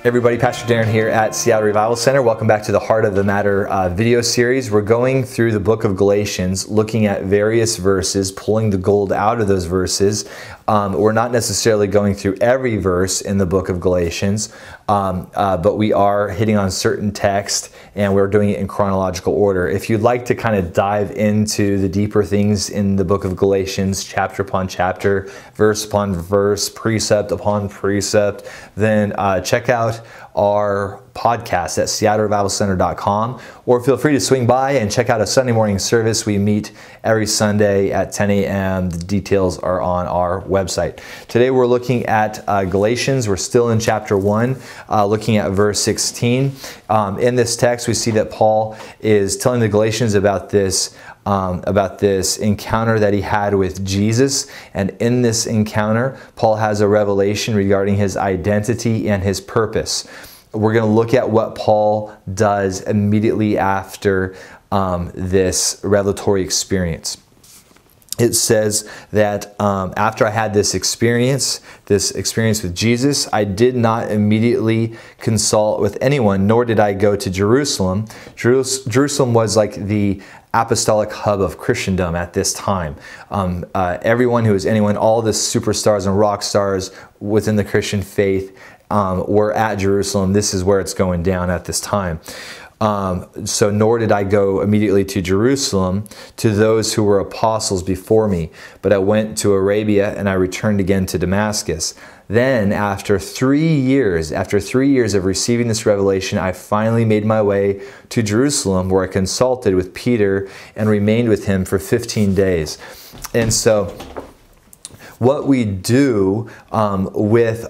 Everybody, Pastor Darren here at Seattle Revival Center. Welcome back to the Heart of the Matter video series. We're going through the book of Galatians, looking at various verses, pulling the gold out of those verses. We're not necessarily going through every verse in the book of Galatians, but we are hitting on certain text, and we're doing it in chronological order. If you'd like to kind of dive into the deeper things in the book of Galatians, chapter upon chapter, verse upon verse, precept upon precept, then check out our podcast at seattlerevivalcenter.com, or feel free to swing by and check out a Sunday morning service. We meet every Sunday at 10 a.m. The details are on our website. Today we're looking at Galatians. We're still in chapter 1, looking at verse 16. In this text, we see that Paul is telling the Galatians about this encounter that he had with Jesus. And in this encounter, Paul has a revelation regarding his identity and his purpose. We're going to look at what Paul does immediately after this revelatory experience. It says that after I had this experience with Jesus, I did not immediately consult with anyone, nor did I go to Jerusalem. Jerusalem was like the apostolic hub of Christendom at this time. Everyone who was anyone, all the superstars and rock stars within the Christian faith were at Jerusalem. This is where it's going down at this time. So nor did I go immediately to Jerusalem to those who were apostles before me, but I went to Arabia and I returned again to Damascus. Then after 3 years of receiving this revelation, I finally made my way to Jerusalem, where I consulted with Peter and remained with him for 15 days. And so what we do with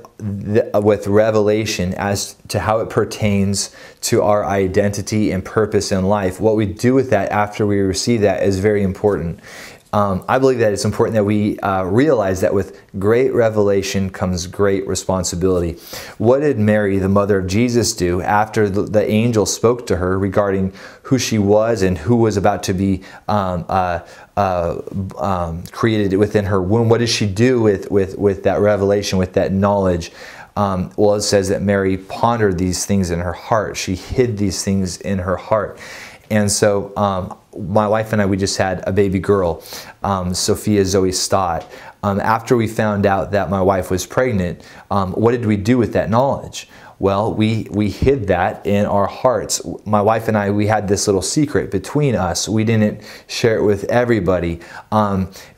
revelation as to how it pertains to our identity and purpose in life, what we do with that after we receive that is very important. I believe that it's important that we realize that with great revelation comes great responsibility. What did Mary, the mother of Jesus, do after the angel spoke to her regarding who she was and who was about to be created within her womb? What did she do with that revelation, with that knowledge? Well, it says that Mary pondered these things in her heart. She hid these things in her heart. And so my wife and I, we just had a baby girl, Sophia Zoe Stott. After we found out that my wife was pregnant, what did we do with that knowledge? Well, we hid that in our hearts. My wife and I, we had this little secret between us. We didn't share it with everybody.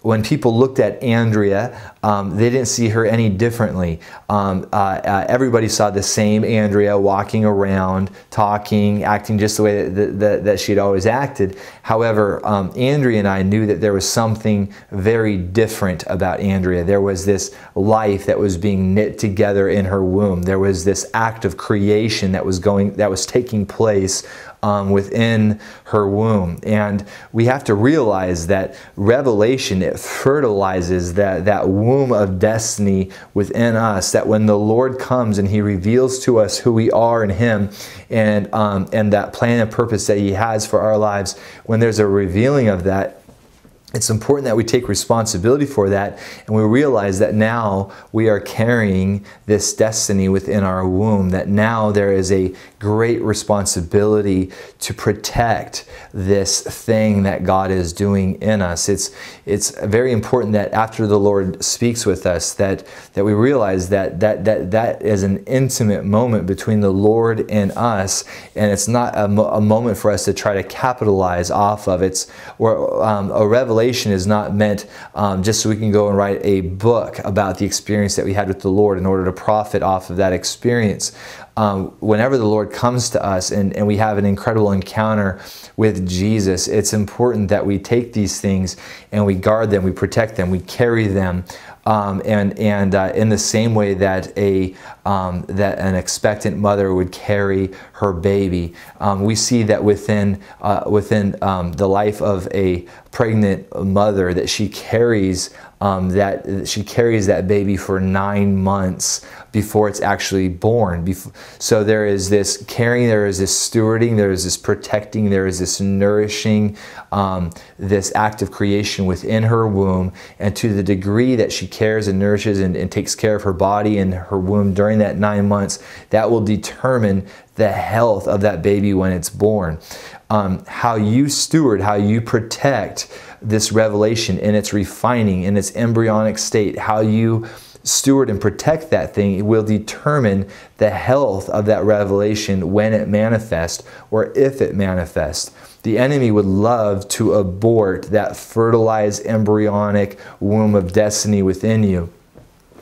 When people looked at Andrea, they didn't see her any differently. Everybody saw the same Andrea walking around, talking, acting just the way that she'd always acted. However, Andrea and I knew that there was something very different about Andrea. There was this life that was being knit together in her womb. There was this act of creation that was taking place within her womb. And we have to realize that revelation, it fertilizes that womb of destiny within us, that when the Lord comes and He reveals to us who we are in Him, and that plan and purpose that He has for our lives, when there's a revealing of that, it's important that we take responsibility for that, and we realize that now we are carrying this destiny within our womb, that now there is a great responsibility to protect this thing that God is doing in us. It's very important that after the Lord speaks with us, that we realize that is an intimate moment between the Lord and us, and it's not a moment for us to try to capitalize off of. It's a revelation is not meant just so we can go and write a book about the experience that we had with the Lord in order to profit off of that experience. Whenever the Lord comes to us and we have an incredible encounter with Jesus, it's important that we take these things and we guard them, we protect them, we carry them, and in the same way that an expectant mother would carry her baby. We see that within the life of a pregnant mother, that she carries that baby for 9 months before it's actually born. So there is this caring, there is this stewarding, there is this protecting, there is this nourishing, this act of creation within her womb. And to the degree that she cares and nourishes and takes care of her body and her womb during that 9 months, that will determine the health of that baby when it's born. How you steward, how you protect this revelation in its refining, in its embryonic state, how you steward and protect that thing will determine the health of that revelation when it manifests or if it manifests. The enemy would love to abort that fertilized embryonic womb of destiny within you.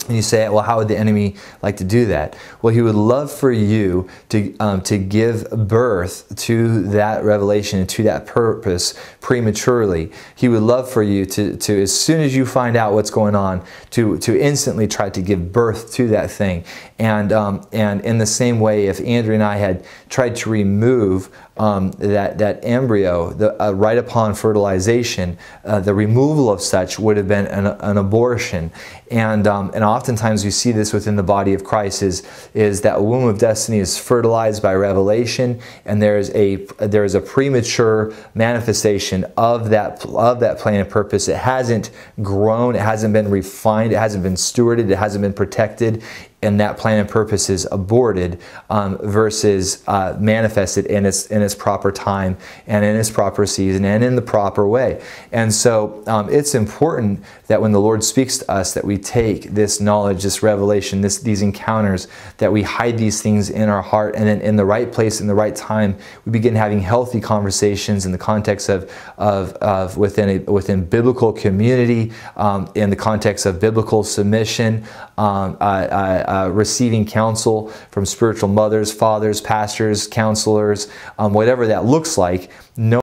And you say, well, how would the enemy like to do that? Well, he would love for you to give birth to that revelation and to that purpose prematurely. He would love for you to as soon as you find out what's going on, to instantly try to give birth to that thing. And in the same way, if Andrea and I had tried to remove that embryo right upon fertilization, the removal of such would have been an abortion. And oftentimes we see this within the body of Christ is that womb of destiny is fertilized by revelation, and there is a premature manifestation of that plan and purpose. It hasn't grown, it hasn't been refined, it hasn't been stewarded, it hasn't been protected, and that plan and purpose is aborted versus manifested in its proper time and in its proper season and in the proper way. And so it's important that when the Lord speaks to us, that we take this knowledge, this revelation, these encounters, that we hide these things in our heart, and then in the right place, in the right time, we begin having healthy conversations in the context of within biblical community, in the context of biblical submission, receiving counsel from spiritual mothers, fathers, pastors, counselors, whatever that looks like.